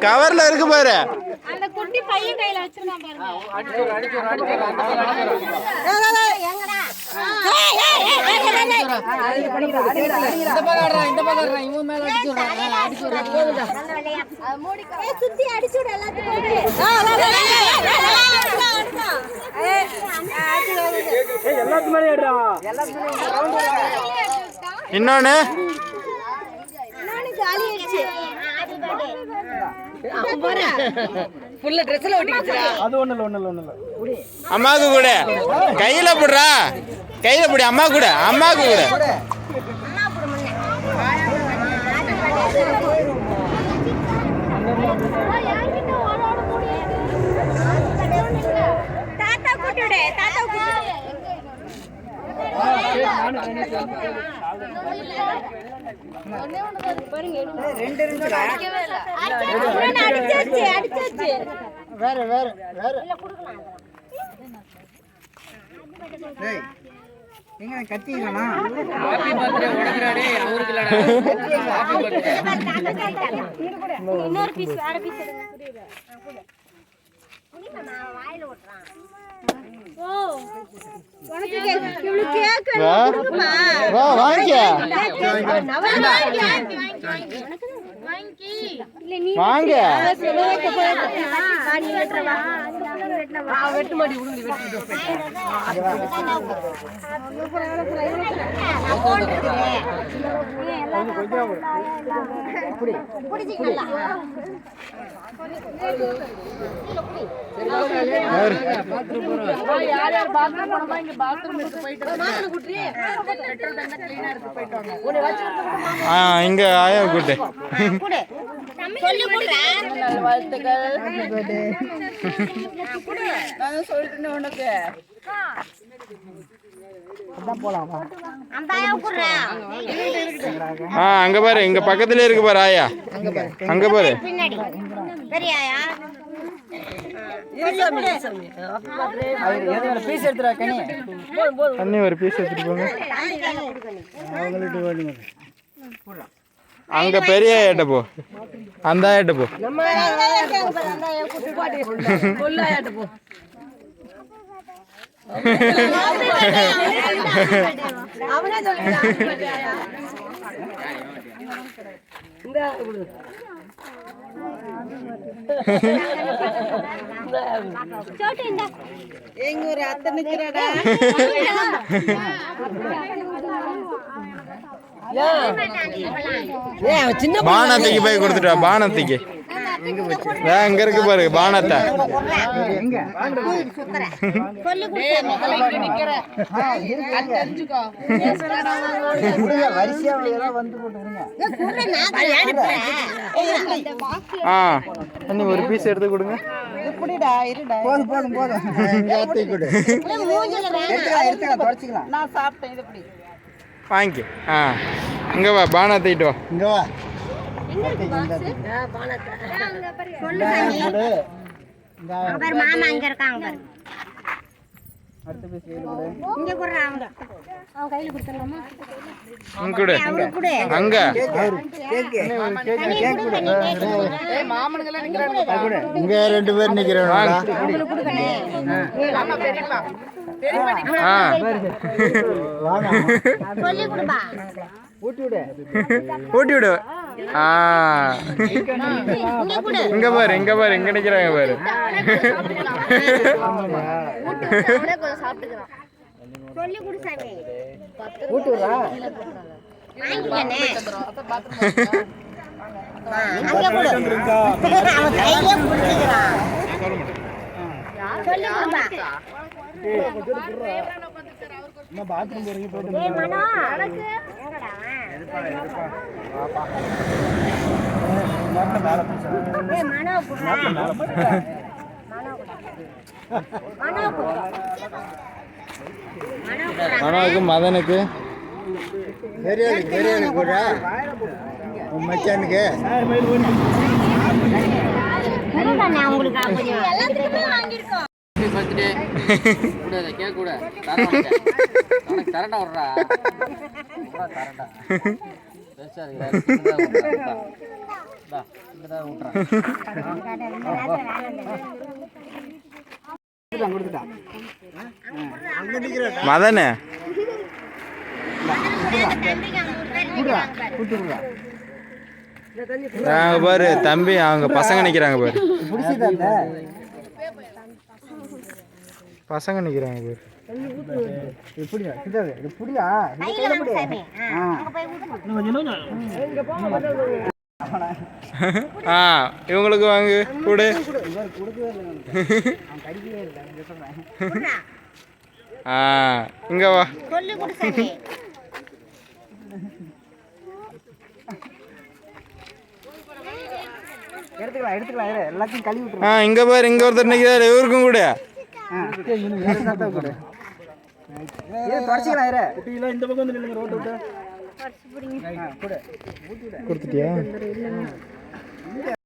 கவர்ல இருக்கு பாரு. அந்த குட்டி பையன் கையில வச்சிருக்கான் பாருங்க. இந்த பக்கறா இவன் மேல அடிச்சுறான். சுத்தி அடிச்சுடு எல்லாத்துக்கும். எல்லாத்துக்கும் மேல ஏறா. இன்னொன்னு காலி ஆயிடுச்சு. அது ஒண்ணு அம்மாக்கு கூட கையில போடுறா. கையில போடு. அம்மா கூட. அம்மாக்கு கூட. தாத்தா கூட்டுடு. தாத்தா கூட்டுடு. அடிச்சாச்சு. வேற எங்க கத்திங்களா? Happy birthday உனக்குடா. அவருக்கு இல்லடா. Happy birthday. இன்னொரு பீஸ் வேற பீஸ் எடுங்க. புரியுதா? புடிமா வாயில ஓட்றான். ஓ உனக்கு இவ்வளவு கேக் கொடுப்பா. வா வாங்க. வாங்கி இல்ல நீ வாங்க. நீ வெட்றவா. வெட்டு மாடி உளுந்து வெட்டிட்டு. யார் யார் பாத்ரூம் போறோமா இங்க பாத்ரூம் போயிட்டு மாமன குட்டி பெட்ரோல் டேங்க் க்ளீனா இருக்கு போயிட்டு வாங்க. உன்னை வச்சிட்டு இங்க ஆயா கூட்டு. குடு. சொல்லி குடுடா. வாழ்த்துக்கள். குடு. நான் சொல்லிட்டேன் உனக்கு. அதான் போலாமா? அந்த ஆயா குடுறா. அங்க பாரு. இங்க பக்கத்துல இருக்கு பாரு ஆயா. அங்க பாரு. பின்னாடி. பெரிய ஆயா. பீஸ் எடுத்துறா கனி. அண்ணி ஒரு பீஸ் எடுத்துட்டு போங்க. அங்க பெரிய ஆயாட்ட போ. அந்த ஆயாட்ட போ. நம்ம அந்த குட்டி பாட்டி கொல்லாயாட்ட போ. அவனே சொல்றான். இந்த சோட்டு இந்த எங்க ஒரு அத்தை நிக்கிறடா. பானத்துக்கு போய் கொடுத்துட்டா. பானத்துக்கு இங்க இருக்கு பாரு. பானத்தை அண்ணி ஒரு பீஸ் எடுத்து கொடுங்க. போதும் நான் சாப்பிட்டேன். இது பிடி வாங்கி. இங்க வா. பானை தூக்கிட்டு வா. இங்க வா. மாமா அங்க இருக்காங்க பாரு. அடுத்த பீஸ் இங்க குடுறாங்க. அவ கையில கொடுத்தறலாமா? இங்க குடு. அங்க மாமனுங்கெல்லாம் நிக்கிறாங்க. இங்க ரெண்டு பேர் நிக்கிறாங்க. ஆமா பெரியப்பா. சொல்லி கொடுப்பா. ஊட்டி விடு. இங்க பாரு. இங்க பாரு. இங்க நிக்கிறாங்க பாரு. சொல்லி கொடு சாமி. ஊட்டி விடுறா. வாங்கிக்கனே. அங்க கொடு. அவன் கையில புடிச்சுக்கிறான். சொல்லி கொடுப்பா. பாத்ரூம் போறீங்க போயிட்டு ஏய் மனோ எங்கடா ஏய் மனோ புறா மனோ புறா மனோவுக்கு மதனுக்கு பெரிய கூட உன் மச்சானுக்கு புறா உங்களுக்கு எல்லாத்துக்குமே வாங்கிருக்கோம் பர்த்டே கூட கேக் கூட உனக்கு தரண்டா விட்றா தரண்டா பெருசா மதனு அங்க பாரு தம்பி அவங்க பசங்க நிக்கிறாங்க பாரு பசங்க நிக்கிறாங்க பாரு இப்படியா இது புடியா கையில வாங்க சாமி அங்க போய் ஊத்து ஆ இவங்களுக்கு வாங்கு கொடு புறா ஆ இங்க வா சொல்லி கொடு சாமி எடுத்துக்கலாம் எல்லாத்தையும் கழுவி விட்டுரு. ஆ இங்க பாரு இங்க ஒருத்தர் நிக்கிறாரு இவருக்கும் கூட தொடச்சிக்கலாம் இந்த பக்கம் வந்து நில்லுங்க ரோட்டு விட்டு கொடுத்துட்டியா